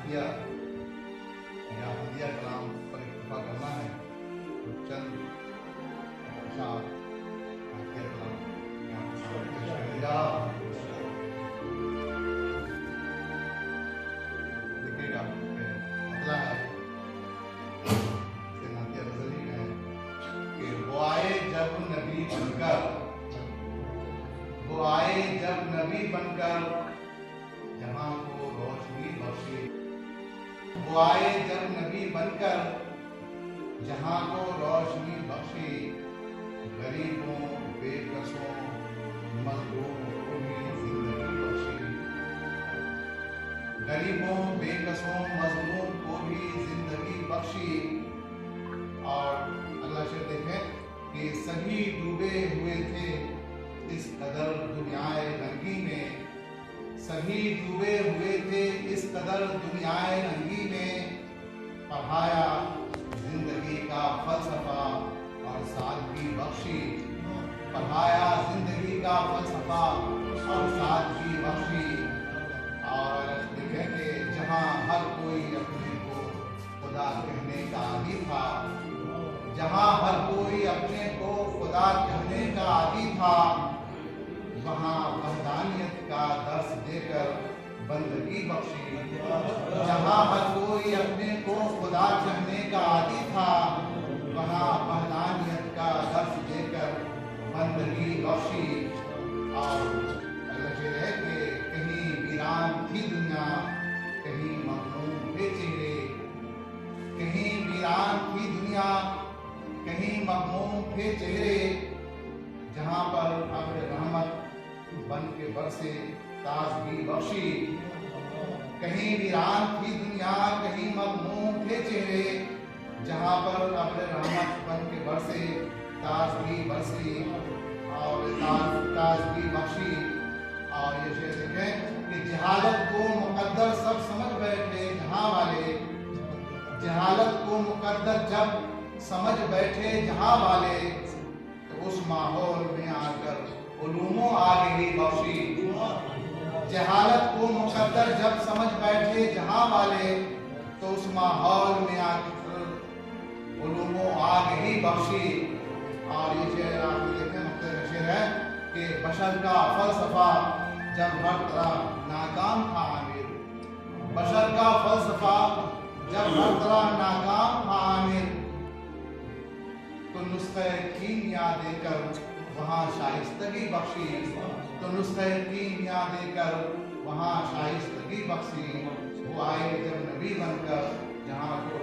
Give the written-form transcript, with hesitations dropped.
عافیہ یا احمدیہ کلام پر اکتفا کرنا ہے تو چند اشعار عافیہ کلام یہاں پر سامنے پیش کریں گا۔ دیکھیے گا مطلع ہے سے نعتیہ غزل ہی ہے کہ وہ آئے جب نبی بن کر، وہ آئے جب نبی بن کر جہاں کو روشنی بخشی، وہ آئے جب نبی بن کر جہاں کو روشنی بخشی، غریبوں بے کسوں مظلوم کو بھی زندگی بخشی، غریبوں بے کسوں مظلوم کو بھی زندگی بخشی۔ اور اگلا شعر دیکھیں کہ سبھی ڈوبے ہوئے تھے اس قدر دنیائے رنگی میں، سبھی ڈوبے ہوئے تھے اس قدر دنیائے رنگی میں، پڑھایا زندگی کا فلسفہ اور سادگی بخشی، پڑھایا زندگی کا فلسفہ اور سادگی بخشی۔ اور دیکھیں کہ جہاں ہر کوئی اپنے کو خدا کہنے کا عادی تھا، جہاں ہر کوئی اپنے کو خدا کہنے کا عادی تھا، وہاں وحدانیت کا درس دے کر بندگی بخشی، جہاں ہر کوئی اپنے کو خدا کہنے کا عادی تھا، وہاں وحدانیت کا درس دے کر بندگی بخشی۔ اور اگلا شعر ہے کہ کہیں ویران تھی دنیا، کہیں مغموم تھے چہرے، کہیں ویران تھی دنیا، کہیں مغموم تھے چہرے، جہاں پر ابر رحمت بن کے برسے تازگی بخشی، کہیں ویران تھی دنیا، کہیں مغموم تھے چہرے، جہاں پر ابر رحمت بن کے برسے تازگی برسی اور تازگی بخشی۔ اور یہ شعر دیکھیں کہ جہالت کو مقدر سب سمجھ بیٹھے جہاں والے، جہالت کو مقدر جب سمجھ بیٹھے جہاں والے، تو اس ماحول میں آ کر علوم و آگہی بخشی، جہالت کو مقدر جب سمجھ بیٹھے جہاں والے، تو اس ماحول میں آ کر علوم و آگہی بخشی۔ اور یہ شعر آپ دیکھیں مختلف شعر ہے کہ بشر کا فلسفہ جب ہر طرح ناکام تھا عامر، بشر کا فلسفہ جب ہر طرح ناکام تھا عامر، تو نسخہ کیمیا دے کر وہاں شائستگی بخشی، تو نسخہ کیمیا دے کر وہاں شائستگی بخشی۔ وہ آئے جب نبی بن کر جہاں کو